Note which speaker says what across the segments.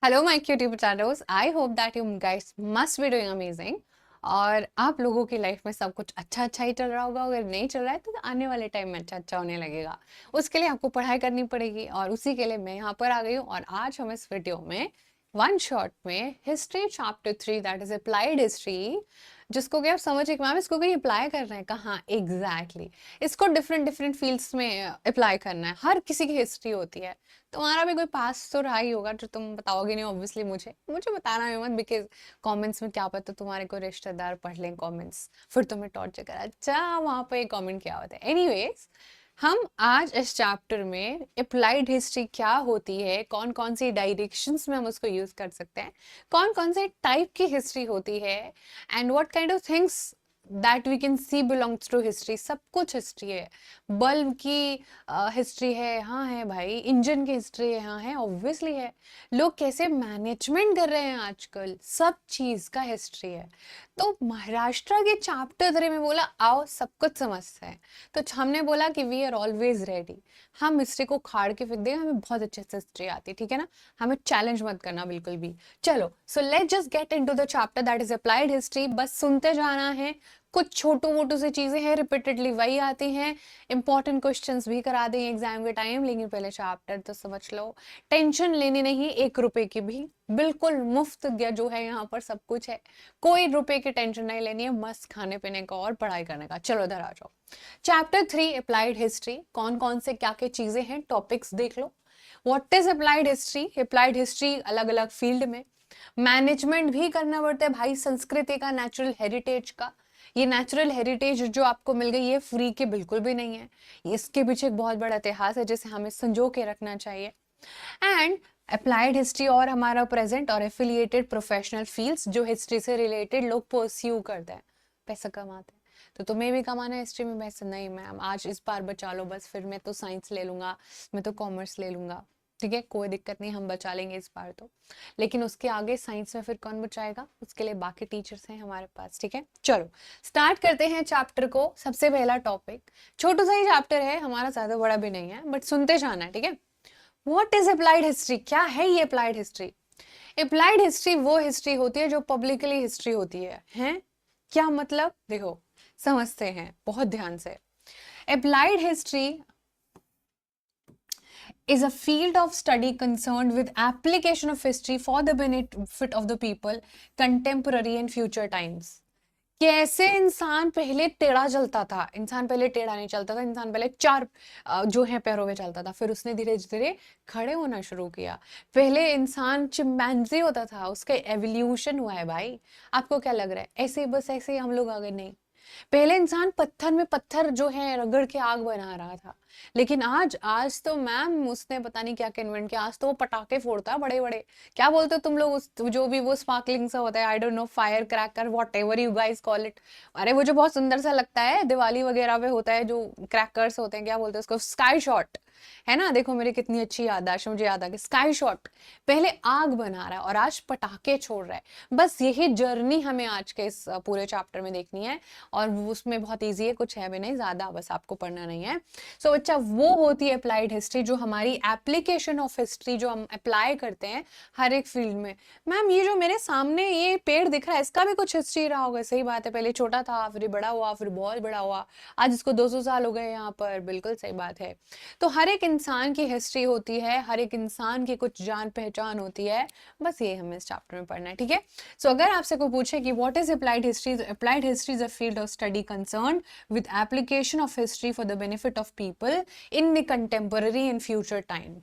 Speaker 1: Hello my cutie potatoes, I hope that you guys must be doing amazing. और आप लोगों की life में सब कुछ अच्छा अच्छा ही चल रहा होगा। अगर नहीं चल रहा है तो आने वाले टाइम में अच्छा अच्छा होने लगेगा। उसके लिए आपको पढ़ाई करनी पड़ेगी और उसी के लिए मैं यहाँ पर आ गई हूँ। और आज हम इस वीडियो में वन शॉट में history chapter 3 that is applied history, जिसको कि आप समझिए कि मैम इसको कहीं अप्लाई कर रहे हैं कहाँ एग्जैक्टली इसको डिफरेंट डिफरेंट फील्ड्स में अप्लाई करना है। हर किसी की हिस्ट्री होती है। तुम्हारा भी कोई पास तो रहा ही होगा जो तुम बताओगे नहीं। ऑब्वियसली मुझे मुझे बताना है मत, बिकॉज कमेंट्स में क्या पता तुम्हारे कोई रिश्तेदार पढ़ लें कमेंट्स, फिर तुम्हें टॉर्चर करा, अच्छा वहां पे कमेंट क्या होता है। एनीवेज, हम आज इस चैप्टर में अप्लाइड हिस्ट्री क्या होती है, कौन कौन सी डायरेक्शंस में हम उसको यूज कर सकते हैं, कौन कौन से टाइप की हिस्ट्री होती है, and what kind of things that we can see belongs to history. सब कुछ हिस्ट्री है। बल्ब की हिस्ट्री है, हाँ है भाई। इंजन की हिस्ट्री है, हाँ है, ऑब्वियसली है। लोग कैसे मैनेजमेंट कर रहे हैं आजकल, सब चीज का हिस्ट्री है। तो महाराष्ट्र के चैप्टर 3 में बोला आओ सब कुछ समझते हैं। तो हमने बोला कि वी आर ऑलवेज रेडी। हम हिस्ट्री को खाड़ के फेंक देंगे, हमें बहुत अच्छे से हिस्ट्री आती है, ठीक है ना। हमें चैलेंज मत करना बिल्कुल भी। चलो, so let just get into the chapter that is applied history. बस सुनते जाना है। कुछ छोटू मोटू सी चीजें हैं, रिपीटेडली वही आती हैं। इंपॉर्टेंट क्वेश्चंस भी करा देंगे एग्जाम के टाइम, लेकिन पहले चैप्टर तो समझ लो। टेंशन लेनी नहीं 1 रुपए की भी। बिल्कुल मुफ्त जो है यहाँ पर सब कुछ है। कोई रुपए की टेंशन नहीं लेनी है, मस्त खाने पीने का और पढ़ाई करने का। चलो इधर आ जाओ। चैप्टर 3 अप्लाइड हिस्ट्री, कौन कौन से क्या क्या चीजें हैं, टॉपिक्स देख लो। What is applied history? Applied history अलग अलग फील्ड में मैनेजमेंट भी करना पड़ता है भाई। संस्कृति का, नेचुरल हेरिटेज का। ये नेचुरल हेरिटेज जो आपको मिल गई, ये फ्री के बिल्कुल भी नहीं है। इसके पीछे एक बहुत बड़ा इतिहास है जिसे हमें संजो के रखना चाहिए। एंड अप्लाइड हिस्ट्री और हमारा प्रेजेंट और एफिलिएटेड प्रोफेशनल फील्ड्स जो हिस्ट्री से रिलेटेड लोग परस्यू करते हैं, पैसा कमाते हैं। तो तुम्हें भी कमाना है हिस्ट्री में पैसा? नहीं मैम, आज इस बार बचा लो बस, फिर मैं तो साइंस ले लूंगा, मैं तो कॉमर्स ले लूंगा। ठीक है, कोई दिक्कत नहीं, हम बचा लेंगे इस बार तो। लेकिन उसके आगे साइंस में फिर कौन बचाएगा? उसके लिए बाकी टीचर्स हैं हमारे पास। ठीक है, चलो स्टार्ट करते हैं चैप्टर को। सबसे पहला टॉपिक, छोटा सा ही चैप्टर है हमारा, ज्यादा बड़ा भी नहीं है, बट सुनते जाना है, ठीक है। What is applied history? क्या है ये अप्लाइड हिस्ट्री? अप्लाइड हिस्ट्री वो हिस्ट्री होती है जो पब्लिकली हिस्ट्री होती है। हैं? क्या मतलब? देखो, समझते हैं बहुत ध्यान से। Applied history is a field of study concerned with application of history for the benefit of the people, contemporary and future times। कैसे इंसान पहले टेढ़ा चलता था? इंसान पहले टेढ़ा नहीं चलता था। इंसान पहले चार जो है पैरों में चलता था, फिर उसने धीरे धीरे खड़े होना शुरू किया। पहले इंसान चिंपैंजी होता था, उसका एवोल्यूशन हुआ है भाई। आपको क्या लग रहा है ऐसे बस ऐसे ही हम लोग आ गए? नहीं। पहले इंसान पत्थर में पत्थर जो है रगड़ के आग बना रहा था। लेकिन आज आज तो मैम उसने पता नहीं क्या क्या इन्वेंट किया। आज तो वो पटाखे फोड़ता है बड़े बड़े। क्या बोलते हो तुम लोग उस जो भी वो स्पार्कलिंग सा होता है, I don't know, fire cracker, what ever you guys call it. अरे वो जो बहुत सुंदर सा लगता है दिवाली वगैरह पे होता है, जो क्रैकर्स होते हैं, क्या बोलते हैं उसको? Sky shot. है ना? देखो मेरी कितनी अच्छी याददाश्त, मुझे याद आ गया। Sky shot. पहले आग बना रहा है और आज पटाखे छोड़ रहा है। बस यही जर्नी हमें आज के इस पूरे चैप्टर में देखनी है। और उसमें बहुत इजी है, कुछ है भी नहीं ज्यादा, बस आपको पढ़ना नहीं है। सो बच्चा, वो होती है अप्लाइड हिस्ट्री, जो हमारी एप्लीकेशन ऑफ हिस्ट्री जो हम अप्लाई करते हैं हर एक फील्ड में। मैम ये जो मेरे सामने ये पेड़ दिख रहा है, इसका भी कुछ हिस्ट्री रहा होगा। सही बात है, पहले छोटा था, फिर बड़ा हुआ, फिर बहुत बड़ा हुआ, आज इसको 200 साल हो गए यहाँ पर। बिल्कुल सही बात है। तो हर एक इंसान की हिस्ट्री होती है, हर एक इंसान की कुछ जान पहचान होती है। बस ये हमें इस चैप्टर में पढ़ना है, ठीक है। सो अगर आपसे कोई पूछे कि what is applied history, applied history is a field of study concern with application of history for the benefit of people in the contemporary and future time।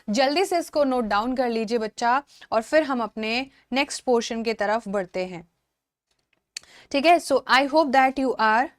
Speaker 1: जल्दी से इसको नोट डाउन कर लीजिए बच्चा, और फिर हम अपने नेक्स्ट पोर्शन की तरफ बढ़ते हैं। ठीक है, so I hope that you are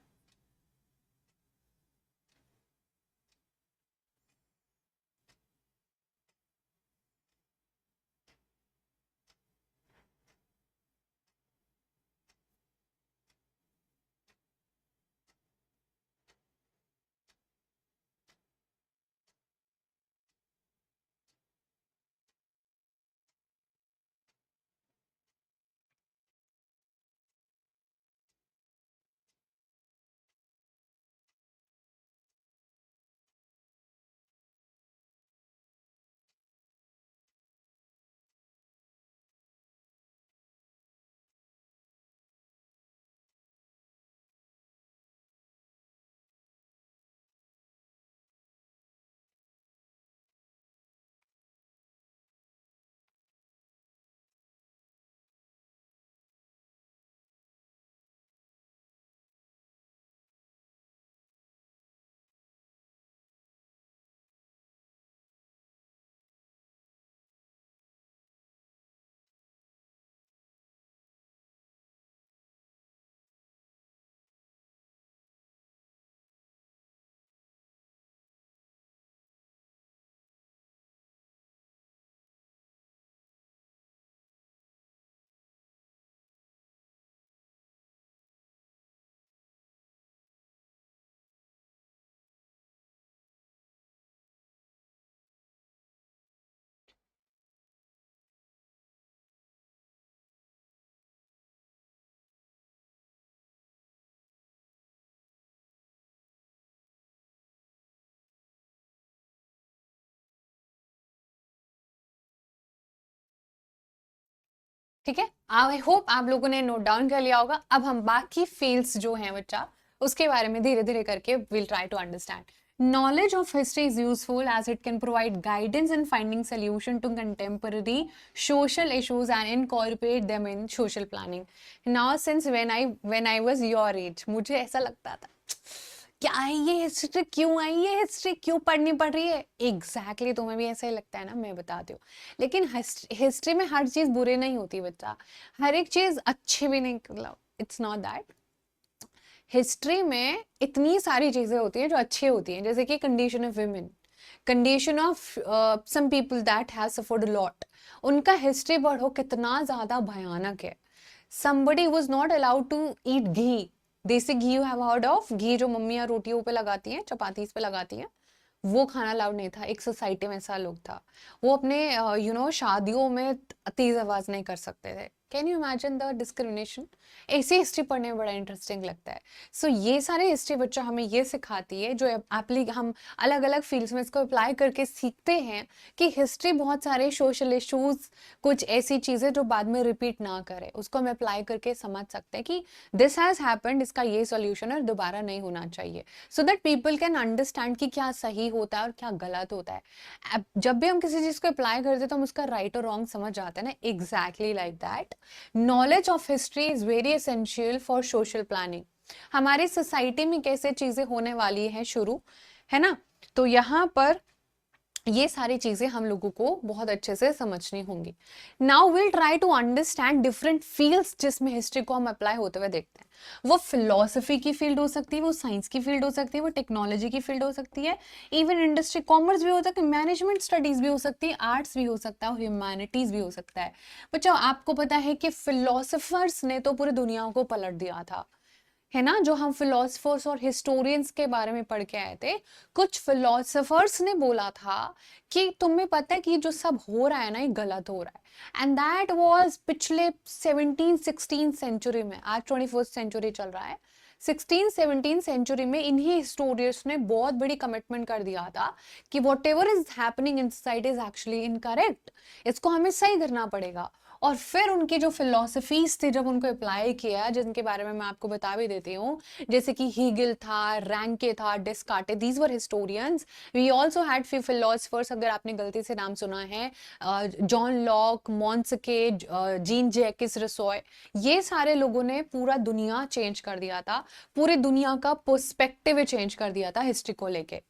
Speaker 1: ठीक है, आई होप आप लोगों ने नोट डाउन कर लिया होगा। अब हम बाकी फील्ड्स जो हैं बच्चा, उसके बारे में धीरे धीरे करके will try to understand. Knowledge of history is useful as it can provide guidance in finding solution to contemporary social issues and incorporate them in social planning. Now, since when I was your age, मुझे ऐसा लगता था क्या है ये history, क्यों आई ये history, क्यों पढ़नी पड़ रही है। एग्जैक्टली तुम्हें भी ऐसा ही लगता है ना, मैं बताती हूँ। लेकिन हिस्ट्री में हर चीज बुरी नहीं होती बच्चा, हर एक चीज अच्छी भी नहीं, मतलब इट्स नॉट दैट। हिस्ट्री में इतनी सारी चीजें होती हैं जो अच्छी होती हैं, जैसे कि condition of women, condition of some people that have suffered lot, उनका हिस्ट्री पढ़ो कितना ज्यादा भयानक है। somebody was not allowed to eat घी, देसी घी, यू हैव हर्ड ऑफ घी जो मम्मियाँ रोटियों पे लगाती हैं, चपातीस पे लगाती हैं, वो खाना अलाउड नहीं था। एक सोसाइटी में ऐसा लोग था, वो अपने शादियों में तेज आवाज नहीं कर सकते थे। Can you imagine the discrimination. ऐसी हिस्ट्री पढ़ने में बड़ा इंटरेस्टिंग लगता है। सो ये सारे हिस्ट्री बच्चा हमें ये सिखाती है, जो हम अलग अलग फील्ड्स में इसको अप्लाई करके सीखते हैं कि हिस्ट्री बहुत सारे सोशल इश्यूज, कुछ ऐसी चीजें जो बाद में रिपीट ना करे, उसको हम अप्लाई करके समझ सकते हैं कि दिस हैज हैपेंड, इसका ये सॉल्यूशन है, दोबारा नहीं होना चाहिए, so that people can understand कि क्या सही होता है और क्या गलत होता है। अब जब भी हम किसी चीज को अप्लाई करते हैं तो हम उसका राइट और रॉन्ग समझ जाते हैं ना। Exactly like that, knowledge of history is very essential for social planning. हमारी सोसाइटी में कैसे चीजें होने वाली है शुरू, है ना, तो यहाँ पर ये सारी चीजें हम लोगों को बहुत अच्छे से समझनी होंगी। Now will try to understand different fields जिसमें हिस्ट्री को हम अप्लाई होते हुए देखते हैं। वो फिलोसफी की फील्ड हो सकती है, वो साइंस की फील्ड हो सकती है, वो टेक्नोलॉजी की फील्ड हो सकती है, इवन इंडस्ट्री, कॉमर्स भी हो सकता है, मैनेजमेंट स्टडीज भी हो सकती है, आर्ट्स भी हो सकता है, ह्यूमैनिटीज भी हो सकता है। बच्चों आपको पता है कि फिलोसफर्स ने तो पूरी दुनिया को पलट दिया था, है ना। जो हम फिलोसफर्स और हिस्टोरियंस के बारे में पढ़ के आए थे, कुछ फिलोसफर्स ने बोला था कि तुम्हें पता है कि जो सब हो रहा है ना, ये गलत हो रहा है। एंड दैट वाज पिछले 17-16 सेंचुरी में, आज 21st सेंचुरी चल रहा है, 16-17 सेंचुरी में इन्हीं हिस्टोरियंस ने बहुत बड़ी कमिटमेंट कर दिया था कि what ever is happening in society is actually incorrect, इसको हमें सही करना पड़ेगा। और फिर उनकी जो फिलोसफीज थी, जब उनको अप्लाई किया, जिनके बारे में मैं आपको बता भी देती हूँ, जैसे कि हीगल था, रैंके था, Descartes, these were historians. We also had few philosophers, अगर आपने गलती से नाम सुना है, John Locke, Montesquieu, Jean Jacques Rousseau, ये सारे लोगों ने पूरा दुनिया चेंज कर दिया था, पूरी दुनिया का पर्सपेक्टिव चेंज कर दिया था हिस्ट्री को लेके।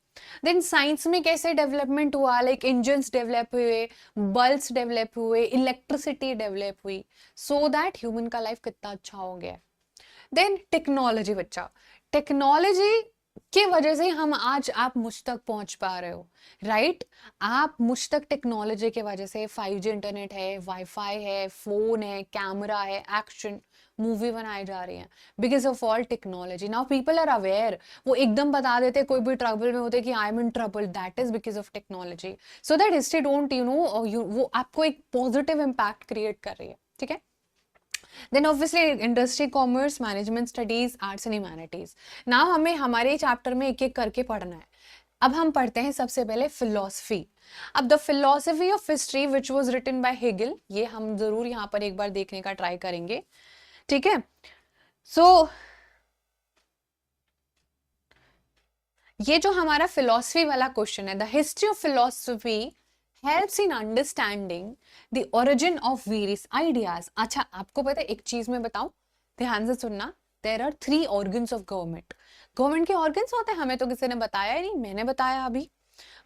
Speaker 1: देन साइंस में कैसे डेवलपमेंट हुआ, लाइक इंजन्स डेवलप हुए, बल्ब्स डेवलप हुए, इलेक्ट्रिसिटी डेवलप हुई, सो दैट ह्यूमन का लाइफ कितना अच्छा हो गया। देन टेक्नोलॉजी बच्चा, टेक्नोलॉजी की वजह से हम आज आप मुझ तक पहुंच पा रहे हो, राइट। आप मुझ तक टेक्नोलॉजी की वजह से, 5G इंटरनेट है, वाईफाई है, फोन है, कैमरा है, एक्शन मूवी बनाई जा रही है, because of all technology. Now people are aware, वो एकदम बता देते कोई भी ट्रबल में होते कि I am in trouble, that is because of technology. So that history don't वो आपको एक पॉजिटिव इम्पैक्ट क्रिएट कर रही है, ठीक है। Then obviously industry, commerce, management studies, arts and humanities. Now हमें हमारे चैप्टर में एक एक करके पढ़ना है। अब हम पढ़ते हैं सबसे पहले फिलोसफी। अब the philosophy of history which was written by Hegel, ये हम जरूर यहाँ पर एक बार देखने का ट्राई करेंगे, ठीक है। सो ये जो हमारा फिलोसफी वाला क्वेश्चन है, the history of philosophy helps in understanding the origin of various ideas. अच्छा आपको पता है, एक चीज मैं बताऊं, ध्यान से सुनना, there are 3 organs of government. Government के ऑर्गन्स होते हैं, हमें तो किसी ने बताया ही नहीं, मैंने बताया अभी।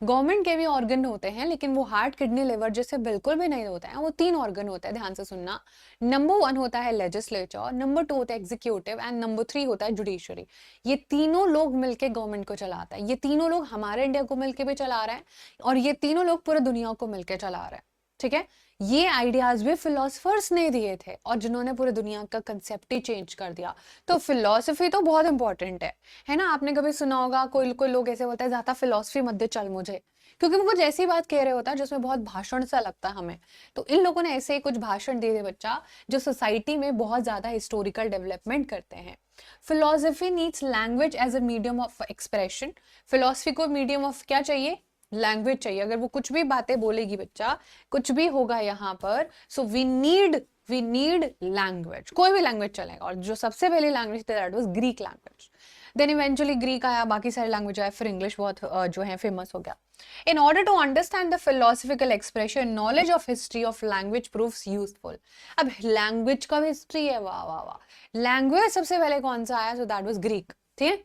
Speaker 1: गवर्नमेंट के भी ऑर्गन होते हैं, लेकिन वो हार्ट, किडनी, लिवर जैसे बिल्कुल भी नहीं होते हैं। वो 3 ऑर्गन होते हैं, ध्यान से सुनना। नंबर 1 होता है लेजिस्लेचर, नंबर 2 होता है एग्जीक्यूटिव, एंड नंबर 3 होता है जुडिशरी। ये तीनों लोग मिलकर गवर्नमेंट को चलाते हैं। ये तीनों लोग हमारे इंडिया को मिलकर भी चला रहे हैं, और ये तीनों लोग पूरे दुनिया को मिलकर चला रहे हैं, ठीक है। ये आइडियाज भी फिलोसफर्स ने दिए थे, और जिन्होंने पूरी दुनिया का कंसेप्ट ही चेंज कर दिया। तो फिलोसफी तो बहुत इंपॉर्टेंट है ना। आपने कभी सुना होगा, कोई कोई लोग ऐसे बोलते हैं ज्यादा फिलोसफी मत दे चल मुझे, क्योंकि वो कुछ ऐसी बात कह रहे होता है जिसमें बहुत भाषण सा लगता है हमें। तो इन लोगों ने ऐसे ही कुछ भाषण दे बच्चा, जो सोसाइटी में बहुत ज्यादा हिस्टोरिकल डेवलपमेंट करते हैं। Philosophy needs language as a medium of expression. Philosophy को मीडियम ऑफ क्या चाहिए, लैंग्वेज चाहिए। अगर वो कुछ भी बातें बोलेगी बच्चा, कुछ भी होगा यहाँ पर, so we need we need language, कोई भी लैंग्वेज चलेगा, और जो सबसे पहली लैंग्वेज थी that was Greek language. Then eventually Greek आया, बाकी सारे लैंग्वेज आए, फिर इंग्लिश बहुत जो है फेमस हो गया। In order to understand the philosophical expression, knowledge of history of language proves useful. अब लैंग्वेज का भी हिस्ट्री है, वाह वाह वाह। लैंग्वेज सबसे पहले कौन सा आया, सो दैट वाज ग्रीक, ठीक है।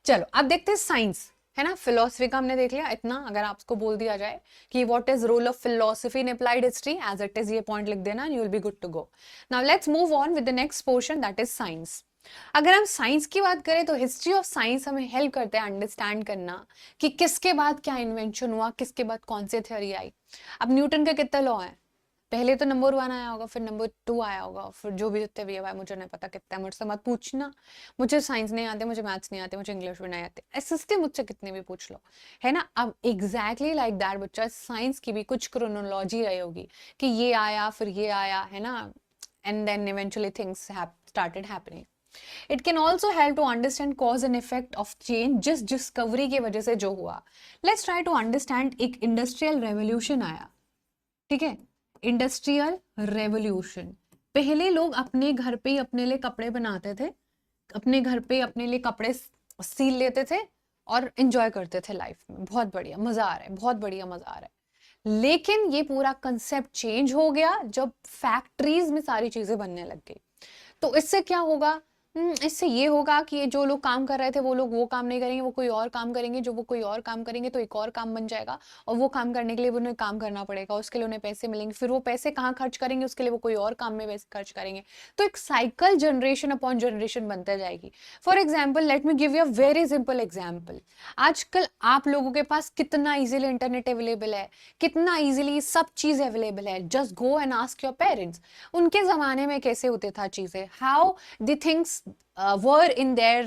Speaker 1: चलो अब देखते हैं साइंस, है ना। फिलोसफी का हमने देख लिया इतना, अगर आपको बोल दिया जाए कि what is role of philosophy in applied history, as it is ये पॉइंट लिख देना, you will be good to go. Now let's move on with the next portion, that is science. अगर हम साइंस की बात करें तो हिस्ट्री ऑफ साइंस हमें हेल्प करते हैं अंडरस्टैंड करना कि किसके बाद क्या इन्वेंशन हुआ, किसके बाद कौन सी थ्योरी आई। अब न्यूटन के कितने लॉ हैं, पहले तो नंबर 1 आया होगा, फिर नंबर 2 आया होगा, फिर जो भी जितने भी है भाई मुझे नहीं पता कितना है, मुझसे मत पूछना, मुझे साइंस नहीं आते, मुझे मैथ्स नहीं आते, मुझे इंग्लिश भी नहीं आते, एसएसटी मुझसे कितने भी पूछ लो, है ना। अब एग्जैक्टली लाइक दैट बच्चा, साइंस की भी कुछ क्रोनोलॉजी रही होगी कि ये आया फिर ये आया, है ना, and then eventually things started happening. It can also help to understand cause and effect of change, जिस डिस्कवरी की वजह से जो हुआ। लेट्स ट्राई टू अंडरस्टैंड, एक इंडस्ट्रियल रेवोल्यूशन आया, ठीक है, इंडस्ट्रियल रेवोल्यूशन। पहले लोग अपने घर पे ही अपने लिए कपड़े बनाते थे, अपने घर पे अपने लिए कपड़े सील लेते थे और एंजॉय करते थे लाइफ में, बहुत बढ़िया मजा आ रहा है, बहुत बढ़िया मजा आ रहा है। लेकिन ये पूरा कंसेप्ट चेंज हो गया जब फैक्ट्रीज में सारी चीजें बनने लग गई। तो इससे क्या होगा, इससे ये होगा कि ये जो लोग काम कर रहे थे वो लोग वो काम नहीं करेंगे, वो कोई और काम करेंगे, जो वो कोई और काम करेंगे तो एक और काम बन जाएगा, और वो काम करने के लिए उन्हें काम करना पड़ेगा, उसके लिए उन्हें पैसे मिलेंगे, फिर वो पैसे कहाँ खर्च करेंगे, उसके लिए वो कोई और काम में पैसे खर्च करेंगे। तो एक साइकिल जनरेशन अपॉन जनरेशन बनते जाएगी। For example, let me give you a very simple example. आजकल आप लोगों के पास कितना इजीली इंटरनेट अवेलेबल है, कितना इजीली सब चीज अवेलेबल है, just go and ask your parents. उनके जमाने में कैसे होते था चीजें, how the things were in their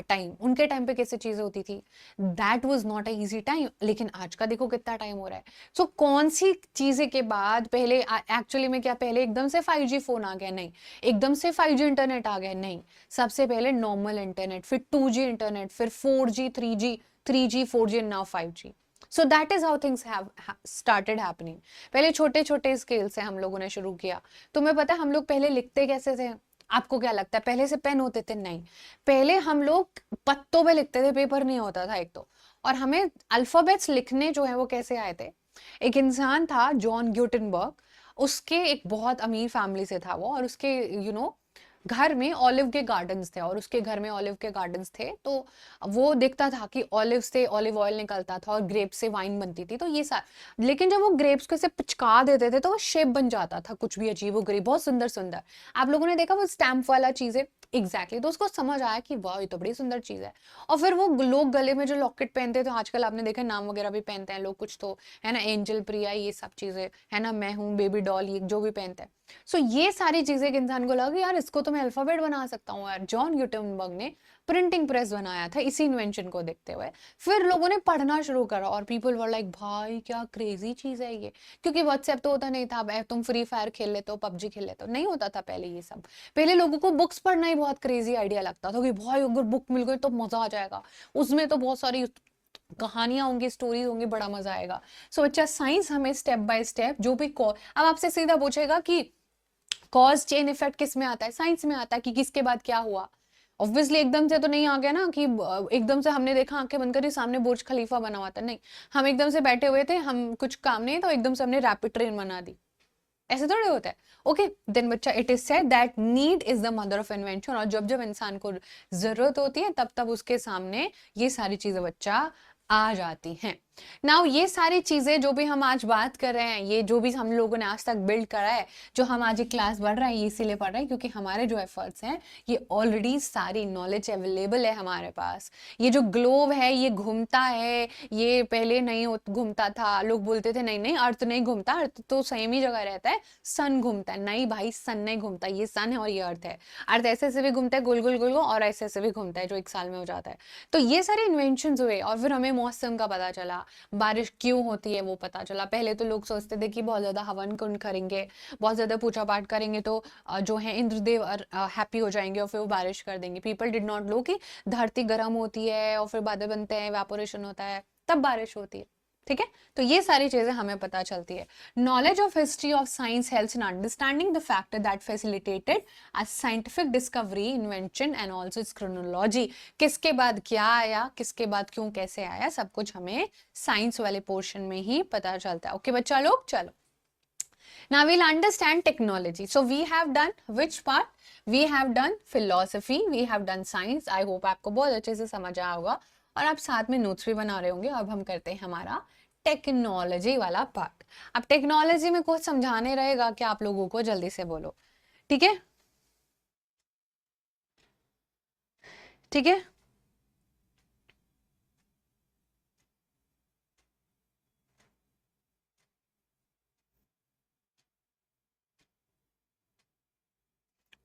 Speaker 1: time, उनके टाइम पे कैसे चीजें होती थी, that was not a easy time. लेकिन आज का देखो कितना टाइम हो रहा है। सो कौन सी चीजें के बाद पहले एक्चुअली में क्या, पहले एकदम से 5G फोन आ गया, नहीं। एकदम से 5G इंटरनेट आ गया, नहीं। सबसे पहले नॉर्मल इंटरनेट, फिर 2G इंटरनेट, फिर 4G 3G 4G and now 5G। So that is how things have started happening. पहले छोटे छोटे स्केल से हम लोगों ने शुरू किया। तुम्हें पता है हम लोग पहले लिखते कैसे थे, आपको क्या लगता है, पहले से पेन होते थे, नहीं। पहले हम लोग पत्तों पे लिखते थे, पेपर नहीं होता था एक तो। और हमें अल्फाबेट्स लिखने जो है वो कैसे आए थे, एक इंसान था जॉन ग्यूटेनबर्ग, उसके एक बहुत अमीर फैमिली से था वो, और उसके घर में ऑलिव के गार्डन्स थे, और उसके घर में ऑलिव के गार्डन्स थे, तो वो देखता था कि ऑलिव से ऑलिव ऑयल निकलता था और ग्रेप से वाइन बनती थी, तो ये सारा। लेकिन जब वो ग्रेप्स को ऐसे पिचका देते थे तो वो शेप बन जाता था कुछ भी अजीब, वो ग्रेप बहुत सुंदर सुंदर। आप लोगों ने देखा वो स्टैम्प वाला चीजें, एग्जैक्टली। तो उसको समझ आया कि वाह ये तो बड़ी सुंदर चीज है। और फिर वो लोग गले में जो लॉकेट पहनते थे, आजकल आपने देखा नाम वगैरह भी पहनते हैं लोग कुछ तो, है ना, एंजल प्रिया, ये सब चीजें, है ना, मैं हूँ, बेबी डॉल, ये जो भी पहनते हैं। सो ये सारी चीजें एक इंसान को लगा कि यार इसको तो मैं अल्फाबेट बना सकता हूँ यार। जॉन ग्यूटेनबर्ग ने प्रिंटिंग प्रेस बनाया था इसी इन्वेंशन को देखते हुए। फिर लोगों ने पढ़ना शुरू करा और पीपल वर लाइक भाई क्या क्रेजी चीज है ये, क्योंकि व्हाट्सएप तो होता नहीं था। अब तुम फ्री फायर खेल लेते हो, पबजी खेल लेते हो, नहीं होता था पहले ये सब। पहले लोगों को बुक्स पढ़ना ही बहुत क्रेजी आइडिया लगता था कि भाई अगर बुक मिल गई तो मजा आ जाएगा, उसमें तो बहुत सारी कहानियां होंगी, स्टोरीज होंगी, बड़ा मजा आएगा। सो बच्चा साइंस हमें स्टेप बाय स्टेप जो भी अब आपसे सीधा पूछेगा कि कॉज चेन इफेक्ट किस में आता है, साइंस में आता है कि किसके बाद क्या हुआ। ऑब्वियसली एकदम से तो नहीं आ गया ना कि एकदम से हमने देखा आंखें बंद करी सामने बुर्ज खलीफा बना हुआ था, नहीं। हम एकदम से बैठे हुए थे, हम कुछ काम नहीं तो एकदम से हमने रैपिड ट्रेन बना दी, ऐसे थोड़े होता है। ओके, देन बच्चा it is said that need is the mother of invention, और जब जब इंसान को जरूरत होती है तब तब उसके सामने ये सारी चीजें बच्चा आ जाती हैं। नाउ ये सारी चीजें जो भी हम आज बात कर रहे हैं, ये जो भी हम लोगों ने आज तक बिल्ड करा है, जो हम आज एक क्लास बढ़ रहा है, ये इसीलिए पढ़ रहे हैं क्योंकि हमारे जो एफर्ट्स हैं ये ऑलरेडी सारी नॉलेज अवेलेबल है हमारे पास। ये जो ग्लोब है ये घूमता है, ये पहले नहीं घूमता था, लोग बोलते थे नहीं नहीं अर्थ नहीं घूमता, अर्थ तो सेम ही जगह रहता है, सन घूमता है। नहीं भाई, सन नहीं घूमता, ये सन है और ये अर्थ है। अर्थ ऐसे ऐसे भी घूमता है गोल गोल गोल गोल, और ऐसे ऐसे भी घूमता है जो एक साल में हो जाता है। तो ये सारे इन्वेंशन हुए, और फिर हमें मौसम का पता चला, बारिश क्यों होती है वो पता चला। पहले तो लोग सोचते थे कि बहुत ज्यादा हवन कुंड करेंगे, बहुत ज्यादा पूजा पाठ करेंगे तो जो है इंद्रदेव हैप्पी हो जाएंगे और फिर वो बारिश कर देंगे। पीपल डिड नॉट नो कि धरती गर्म होती है और फिर बादल बनते हैं, इवेपोरेशन होता है, तब बारिश होती है। ठीक है, तो ये सारी चीजें हमें पता चलती है। Knowledge of history of science helps in understanding the factor that facilitated a scientific discovery, invention and also it's chronology. किसके बाद क्या आया, किसके बाद क्यों, कैसे आया, सब कुछ हमें साइंस वाले पोर्शन में ही पता चलता है। ओके बच्चा लोग, चलो now we'll understand technology. So we have done which part? We have done philosophy, we have done science. I hope आपको बहुत अच्छे से समझ आया होगा और आप साथ में नोट्स भी बना रहे होंगे। अब हम करते हैं हमारा टेक्नोलॉजी वाला पार्ट। अब टेक्नोलॉजी में कुछ समझाने रहेगा कि आप लोगों को, जल्दी से बोलो, ठीक है? ठीक है,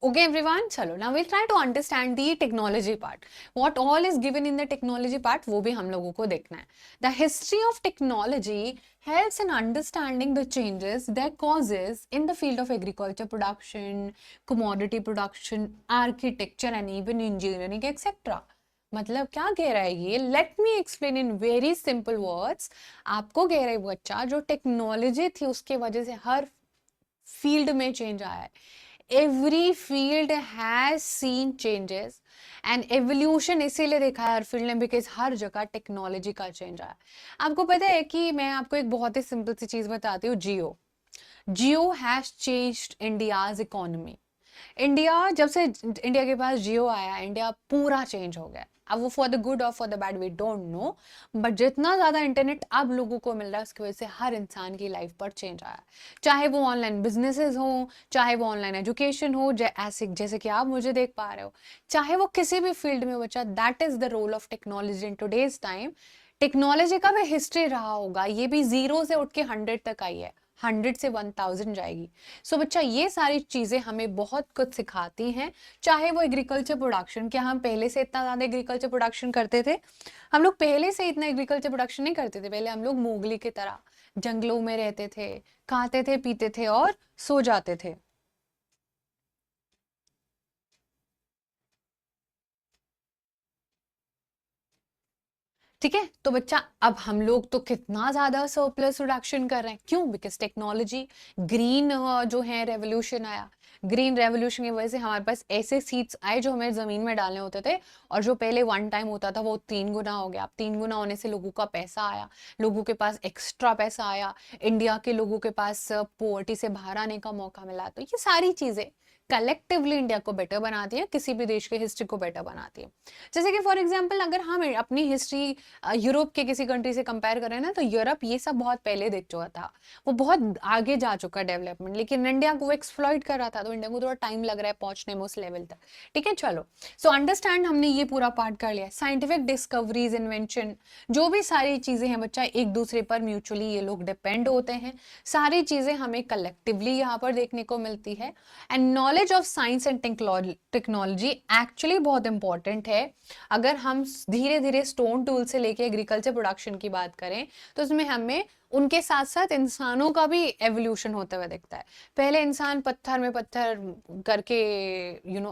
Speaker 1: okay everyone, चलो now we'll try to understand the technology part. What all is given in the technology part वो भी हम लोगों को देखना है। The history of technology helps in understanding the changes that causes in the field of agriculture production, commodity production, architecture and even engineering etc. मतलब क्या कह रहा है ये? Let me explain in very simple words. आपको कह रहा है बच्चा, जो टेक्नोलॉजी थी उसके वजह से हर फील्ड में चेंज आया है। Every field has seen changes and evolution इसीलिए देखा है हर फील्ड में, बिकॉज हर जगह टेक्नोलॉजी का चेंज आया। आपको पता है कि मैं आपको एक बहुत ही सिंपल सी चीज बताती हूँ, Jio. Jio has changed India's economy. India, जब से इंडिया के पास जियो आया, इंडिया पूरा चेंज हो गया। अब वो फॉर द गुड और for the bad we don't know, but जितना ज्यादा इंटरनेट अब लोगों को मिल रहा है उसकी वजह से हर इंसान की लाइफ पर चेंज आया। चाहे वो ऑनलाइन बिजनेसेस हो, चाहे वो ऑनलाइन एजुकेशन हो, ऐसे जैसे कि आप मुझे देख पा रहे हो, चाहे वो किसी भी फील्ड में बच्चा, that is the role of technology in today's time. Technology का भी हिस्ट्री रहा होगा, ये भी 0 से उठ के 100 तक आई है, 100 से 1000 जाएगी। सो बच्चा ये सारी चीजें हमें बहुत कुछ सिखाती हैं। चाहे वो एग्रीकल्चर प्रोडक्शन, क्या हम पहले से इतना ज्यादा एग्रीकल्चर प्रोडक्शन करते थे? हम लोग पहले से इतना एग्रीकल्चर प्रोडक्शन नहीं करते थे। पहले हम लोग मोगली की तरह जंगलों में रहते थे, खाते थे, पीते थे और सो जाते थे। ठीक है, तो बच्चा अब हम लोग तो कितना ज्यादा सरप्लस प्रोडक्शन कर रहे हैं, क्यों? बिकॉज टेक्नोलॉजी, ग्रीन जो है रेवोल्यूशन आया। ग्रीन रेवोल्यूशन की वजह से हमारे पास ऐसे सीड्स आए जो हमें जमीन में डालने होते थे, और जो पहले 1 टाइम होता था वो 3 गुना हो गया। अब 3 गुना होने से लोगों का पैसा आया, लोगों के पास एक्स्ट्रा पैसा आया, इंडिया के लोगों के पास पॉवर्टी से बाहर आने का मौका मिला। तो ये सारी चीजें कलेक्टिवली इंडिया को बेटर बनाती है, किसी भी देश के हिस्ट्री को बेटर बनाती है। जैसे कि फॉर एग्जाम्पल अगर हम अपनी हिस्ट्री यूरोप के किसी कंट्री से कंपेयर करें ना, तो यूरोप ये सब बहुत पहले देख चुका था, वो बहुत आगे जा चुका है डेवलपमेंट, लेकिन इंडिया को वो एक्सप्लॉइट कर रहा था, तो इंडिया को थोड़ा टाइम लग रहा है पहुंचने में उस लेवल तक। ठीक है, चलो सो अंडरस्टैंड, हमने ये पूरा पार्ट कर लिया। साइंटिफिक डिस्कवरीज, इन्वेंशन, जो भी सारी चीजें हैं बच्चा, एक दूसरे पर म्यूचुअली ये लोग डिपेंड होते हैं। सारी चीजें हमें कलेक्टिवली यहाँ पर देखने को मिलती है। And knowledge of science and technology actually बहुत इंपॉर्टेंट है। अगर हम धीरे धीरे स्टोन टूल से लेके एग्रीकल्चर प्रोडक्शन की बात करें, तो उसमें हमें उनके साथ साथ इंसानों का भी एवोल्यूशन होते हुए दिखता है। पहले इंसान पत्थर में पत्थर करके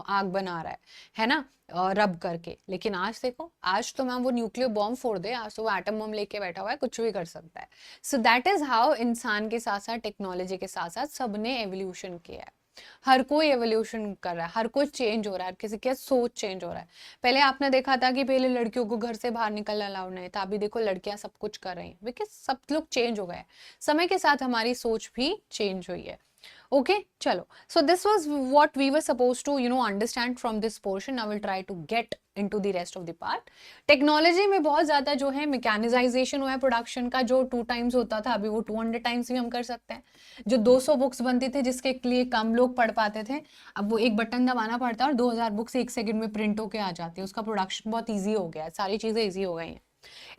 Speaker 1: आग बना रहा है ना, रब करके, लेकिन आज देखो, आज तो मैम वो न्यूक्लियर बॉम्ब फोड़ दे, आज तो वो एटम बम लेके बैठा हुआ है, कुछ भी कर सकता है। सो दैट इज हाउ इंसान के साथ साथ टेक्नोलॉजी के साथ साथ सबने एवोल्यूशन किया है। हर कोई एवोल्यूशन कर रहा है, हर कोई चेंज हो रहा है, किसी का सोच चेंज हो रहा है। पहले आपने देखा था कि पहले लड़कियों को घर से बाहर निकलना अलाउड नहीं था, अभी देखो लड़कियां सब कुछ कर रही हैं, बिकॉज सब लोग चेंज हो गए। समय के साथ हमारी सोच भी चेंज हुई है। Okay, chalo. So this was what we were supposed to, understand from this portion. I will try to get into the rest of the part. Technology में बहुत ज्यादा जो है मैकेनाइजेशन हुआ है प्रोडक्शन का, जो 2 टाइम्स होता था अभी वो 200 टाइम्स भी हम कर सकते हैं। जो 200 बुक्स बनती थे जिसके लिए कम लोग पढ़ पाते थे, अब वो एक बटन दबाना पड़ता है और 2000 बुक्स 1 सेकंड में प्रिंट होके आ जाती है। उसका प्रोडक्शन बहुत ईजी हो गया है, सारी चीजें ईजी हो गई हैं।